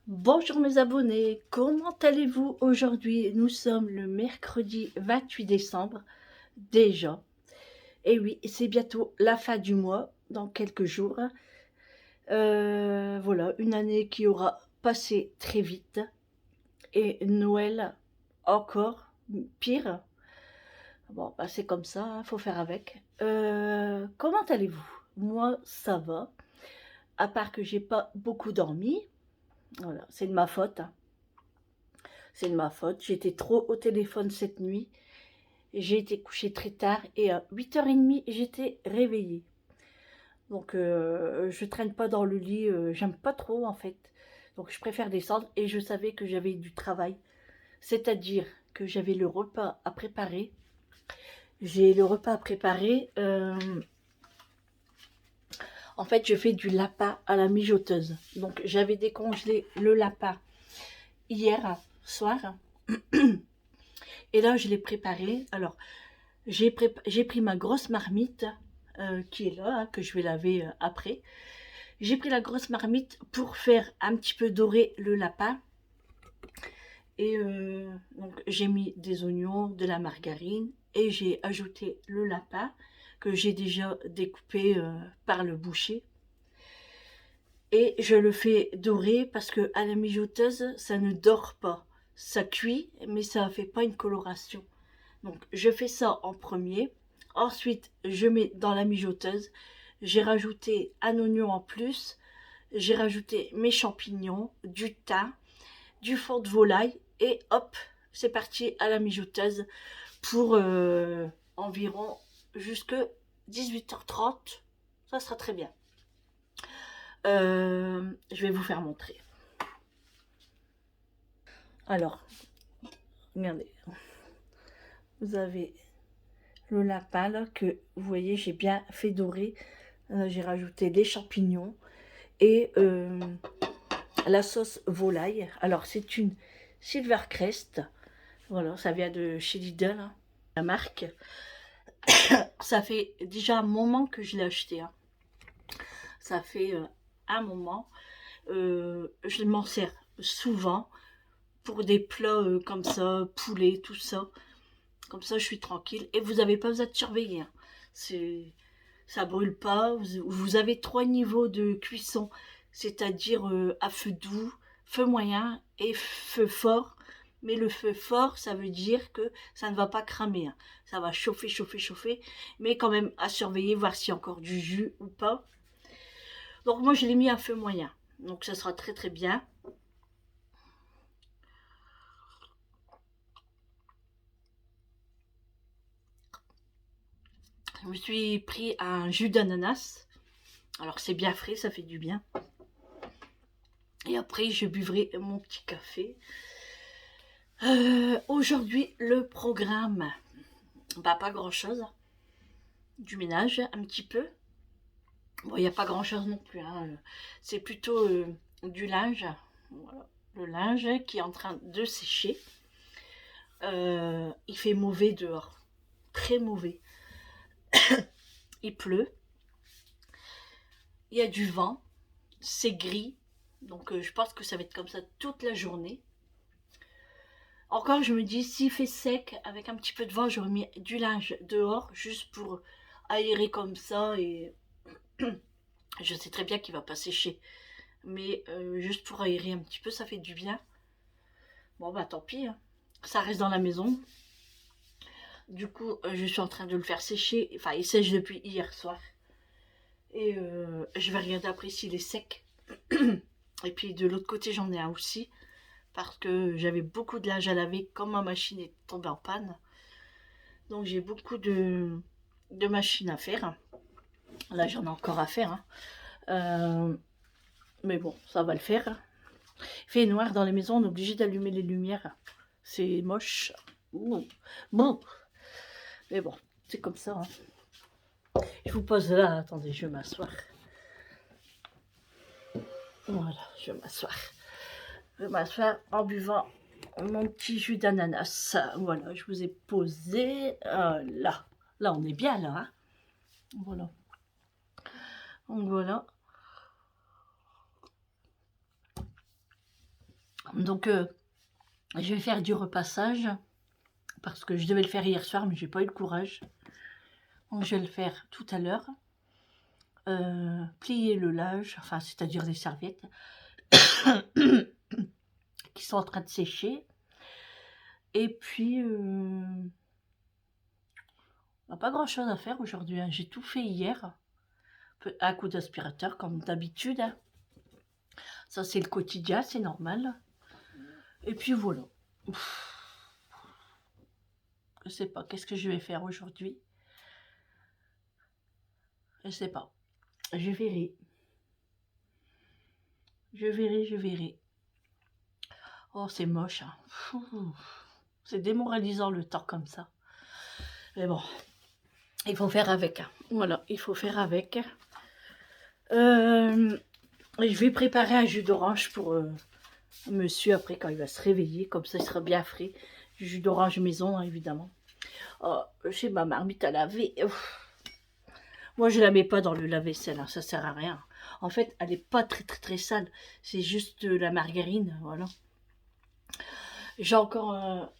Bonjour mes abonnés, comment allez-vous aujourd'hui? Nous sommes le mercredi 28 décembre, déjà. Et oui, c'est bientôt la fin du mois, dans quelques jours. Voilà, une année qui aura passé très vite. Et Noël encore pire. Bon, bah c'est comme ça, faut faire avec. Comment allez-vous? Moi, ça va. À part que j'ai pas beaucoup dormi. Voilà, c'est de ma faute, hein. C'est de ma faute. J'étais trop au téléphone cette nuit. J'ai été couchée très tard et à 8h30, j'étais réveillée. Donc, je traîne pas dans le lit. J'aime pas trop, en fait. Donc, je préfère descendre et je savais que j'avais du travail. C'est-à-dire que j'avais le repas à préparer. J'ai le repas à préparer. En fait, je fais du lapin à la mijoteuse. Donc, j'avais décongelé le lapin hier soir. Et là, je l'ai préparé. Alors, j'ai pris ma grosse marmite qui est là, hein, que je vais laver après. J'ai pris la grosse marmite pour faire un petit peu dorer le lapin. Et donc j'ai mis des oignons, de la margarine et j'ai ajouté le lapin que j'ai déjà découpé par le boucher. Et je le fais dorer parce que à la mijoteuse, ça ne dort pas. Ça cuit, mais ça ne fait pas une coloration. Donc je fais ça en premier. Ensuite, je mets dans la mijoteuse. J'ai rajouté un oignon en plus. J'ai rajouté mes champignons, du thym, du fond de volaille. Et hop, c'est parti à la mijoteuse pour environ jusque 18h30. Ça sera très bien. Je vais vous faire montrer. Alors, regardez. Vous avez le lapin là que vous voyez, j'ai bien fait dorer. J'ai rajouté des champignons et la sauce volaille. Alors c'est une Silvercrest. Voilà, ça vient de chez Lidl, hein, la marque. Ça fait déjà un moment que je l'ai acheté, hein. Ça fait un moment. Je m'en sers souvent pour des plats comme ça, poulet, tout ça. Comme ça, je suis tranquille. Et vous n'avez pas besoin de surveiller, hein. Ça brûle pas. Vous avez 3 niveaux de cuisson, c'est-à-dire à feu doux, feu moyen et feu fort. Mais le feu fort, ça veut dire que ça ne va pas cramer, hein. Ça va chauffer, chauffer, chauffer. Mais quand même à surveiller, voir s'il y a encore du jus ou pas. Donc moi, je l'ai mis à feu moyen. Donc ça sera très très bien. Je me suis pris un jus d'ananas. Alors c'est bien frais, ça fait du bien. Et après, je buvrai mon petit café. Aujourd'hui, le programme. Bah, pas grand-chose. Du ménage, un petit peu. Bon, il n'y a pas grand-chose non plus, hein. C'est plutôt du linge. Voilà. Le linge qui est en train de sécher. Il fait mauvais dehors. Très mauvais. Il pleut. Il y a du vent. C'est gris. Donc, je pense que ça va être comme ça toute la journée. Encore, je me dis, s'il fait sec, avec un petit peu de vent, j'aurais mis du linge dehors, juste pour aérer comme ça. Et je sais très bien qu'il va pas sécher. Mais juste pour aérer un petit peu, ça fait du bien. Bon, bah tant pis, hein. Ça reste dans la maison. Du coup, je suis en train de le faire sécher. Enfin, il sèche depuis hier soir. Et je vais regarder après s'il est sec. Et puis de l'autre côté, j'en ai un aussi. Parce que j'avais beaucoup de linge à laver quand ma machine est tombée en panne. Donc j'ai beaucoup de machines à faire. Là, j'en ai encore à faire, hein. Mais bon, ça va le faire. Il fait noir dans les maisons, on est obligé d'allumer les lumières. C'est moche. Ouh. Bon, mais bon, c'est comme ça, hein. Je vous pose là, attendez, je vais m'asseoir. Voilà, je vais m'asseoir. Je vais m'asseoir en buvant mon petit jus d'ananas. Voilà, je vous ai posé là. Là, on est bien là, hein. Voilà. Donc voilà. Donc, je vais faire du repassage. Parce que je devais le faire hier soir, mais j'ai pas eu le courage. Donc, je vais le faire tout à l'heure. Plier le linge, enfin, c'est-à-dire les serviettes qui sont en train de sécher. Et puis, pas grand-chose à faire aujourd'hui. Hein. J'ai tout fait hier. À coup d'aspirateur, comme d'habitude. Hein. Ça, c'est le quotidien, c'est normal. Et puis, voilà. Je sais pas, qu'est-ce que je vais faire aujourd'hui? Je sais pas. Je verrai. Je verrai. Oh, c'est moche. Hein. C'est démoralisant le temps comme ça. Mais bon, il faut faire avec. Hein. Voilà, il faut faire avec. Je vais préparer un jus d'orange pour monsieur après quand il va se réveiller. Comme ça, il sera bien frais. Du jus d'orange maison, hein, évidemment. Oh, j'ai ma marmite à laver. Moi, je la mets pas dans le lave-vaisselle. Hein, ça sert à rien. En fait, elle est pas très sale. C'est juste la margarine, voilà. J'ai encore...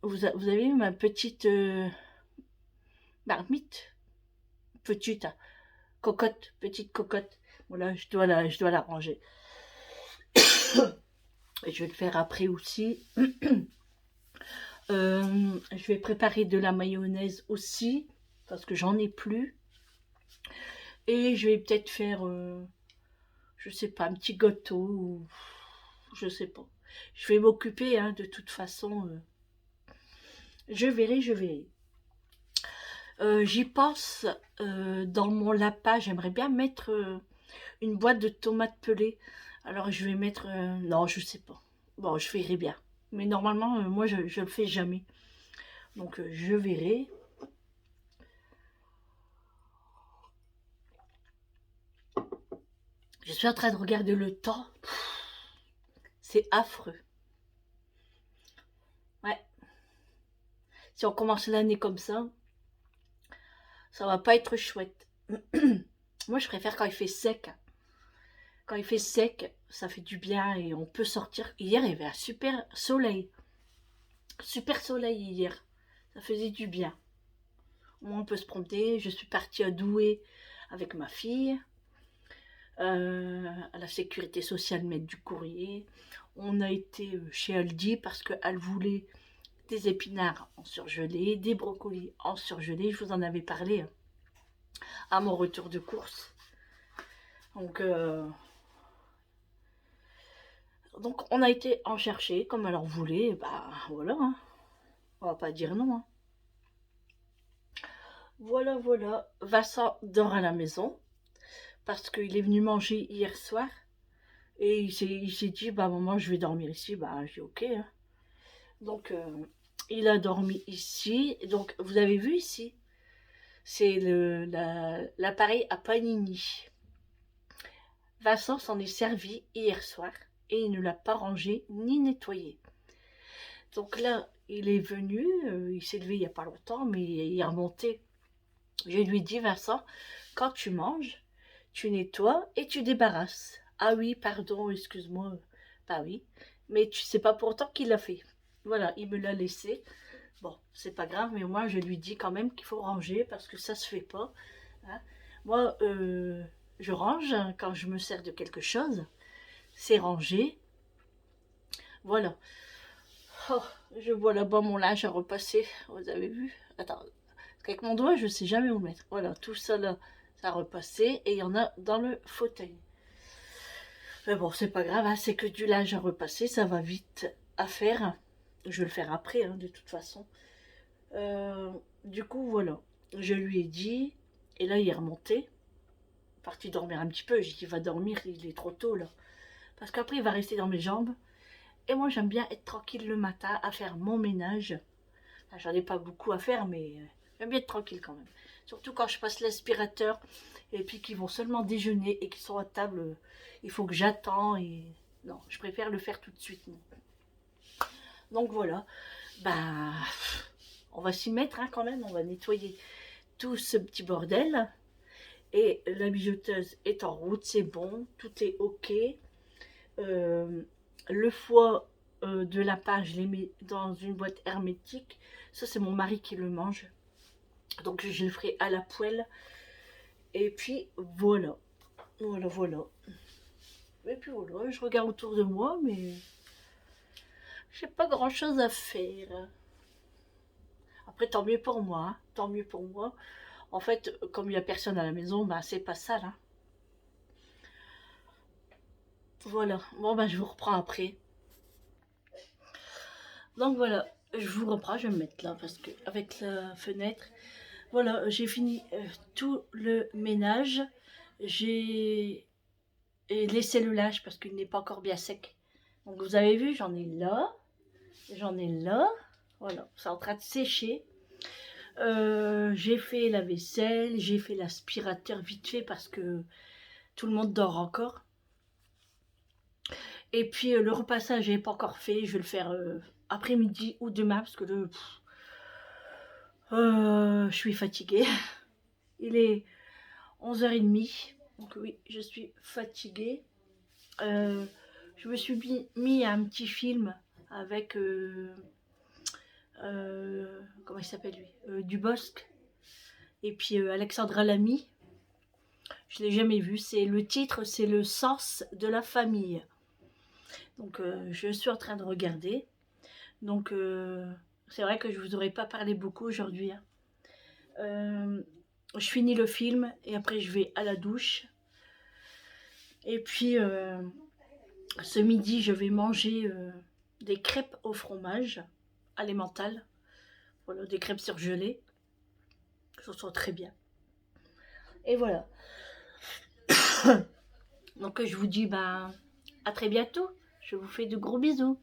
vous avez vu ma petite marmite? Petite, hein, cocotte, petite cocotte. Voilà, je dois la ranger. Et je vais le faire après aussi. Je vais préparer de la mayonnaise aussi, parce que j'en ai plus. Et je vais peut-être faire, je sais pas, un petit gâteau, ou je sais pas. Je vais m'occuper, hein, de toute façon. Je verrai. J'y pense, dans mon lapin, j'aimerais bien mettre une boîte de tomates pelées. Alors je vais mettre... non, je sais pas. Bon, je verrai bien. Mais normalement, moi, je le fais jamais. Donc, je verrai. Je suis en train de regarder le temps. C'est affreux. Ouais. Si on commence l'année comme ça va pas être chouette. Moi, je préfère quand il fait sec. Quand il fait sec, ça fait du bien et on peut sortir. Hier, il y avait un super soleil. Super soleil hier. Ça faisait du bien. On peut se promener. Je suis partie à Douai avec ma fille. À la sécurité sociale mettre du courrier. On a été chez Aldi parce qu'elle voulait des épinards en surgelé, des brocolis en surgelé. Je vous en avais parlé hein, à mon retour de course. Donc on a été en chercher comme elle en voulait. Bah voilà, hein. On va pas dire non. Hein. Voilà. Vincent dort à la maison parce qu'il est venu manger hier soir. Et il s'est dit, bah maman, je vais dormir ici. Bah j'ai ok. Hein. Donc il a dormi ici. Donc vous avez vu ici, c'est l'appareil à panini. Vincent s'en est servi hier soir et il ne l'a pas rangé ni nettoyé. Donc là, il est venu, il s'est levé il n'y a pas longtemps, mais il est remonté. Je lui ai dit, Vincent, quand tu manges, tu nettoies et tu débarrasses. Ah oui, pardon, excuse-moi. Bah oui, mais tu sais pas pourtant qu'il l'a fait. Voilà, il me l'a laissé. Bon, c'est pas grave, mais moi, je lui dis quand même qu'il faut ranger parce que ça se fait pas. Hein. Moi, je range quand je me sers de quelque chose. C'est rangé. Voilà. Oh, je vois là-bas mon linge à repasser. Vous avez vu? Attends, avec mon doigt, je sais jamais où le mettre. Voilà, tout ça là, ça a repassé. Et il y en a dans le fauteuil. Mais bon, c'est pas grave, hein, c'est que du linge à repasser. Ça va vite à faire. Je vais le faire après, hein, de toute façon. Du coup, voilà. Je lui ai dit. Et là, il est remonté. Parti dormir un petit peu. J'ai dit, va dormir, il est trop tôt là. Parce qu'après, il va rester dans mes jambes. Et moi, j'aime bien être tranquille le matin à faire mon ménage. Enfin, j'en ai pas beaucoup à faire, mais j'aime bien être tranquille quand même. Surtout quand je passe l'aspirateur et puis qu'ils vont seulement déjeuner et qu'ils sont à table. Il faut que j'attends et... Non, je préfère le faire tout de suite. Non. Donc voilà. Bah, on va s'y mettre hein, quand même. On va nettoyer tout ce petit bordel. Et la mijoteuse est en route, c'est bon. Tout est ok. Le foie de lapin, je l'ai mis dans une boîte hermétique. Ça, c'est mon mari qui le mange. Donc, je le ferai à la poêle. Et puis, voilà. Voilà, voilà. Et puis voilà, je regarde autour de moi, mais j'ai pas grand-chose à faire. Après, tant mieux pour moi. Hein. Tant mieux pour moi. En fait, comme il n'y a personne à la maison, bah, c'est pas sale. Hein. Voilà. Bon, bah, je vous reprends après. Donc voilà, je vous reprends, je vais me mettre là parce que avec la fenêtre, voilà, j'ai fini tout le ménage. J'ai laissé le linge parce qu'il n'est pas encore bien sec. Donc vous avez vu, j'en ai là, j'en ai là. Voilà, c'est en train de sécher. J'ai fait la vaisselle, j'ai fait l'aspirateur vite fait parce que tout le monde dort encore. Et puis le repassage, je n'ai pas encore fait. Je vais le faire après-midi ou demain parce que je suis fatiguée. Il est 11h30. Donc oui, je suis fatiguée. Je me suis mis à un petit film avec... comment il s'appelle lui Dubosc. Et puis Alexandra Lamy. Je ne l'ai jamais vu. Le titre, c'est Le sens de la famille. Donc je suis en train de regarder. Donc c'est vrai que je vous aurais pas parlé beaucoup aujourd'hui. Hein. Je finis le film et après je vais à la douche. Et puis ce midi, je vais manger des crêpes au fromage à l'emmental. Voilà, des crêpes surgelées. Ça sent très bien. Et voilà. Donc je vous dis à très bientôt. Je vous fais de gros bisous.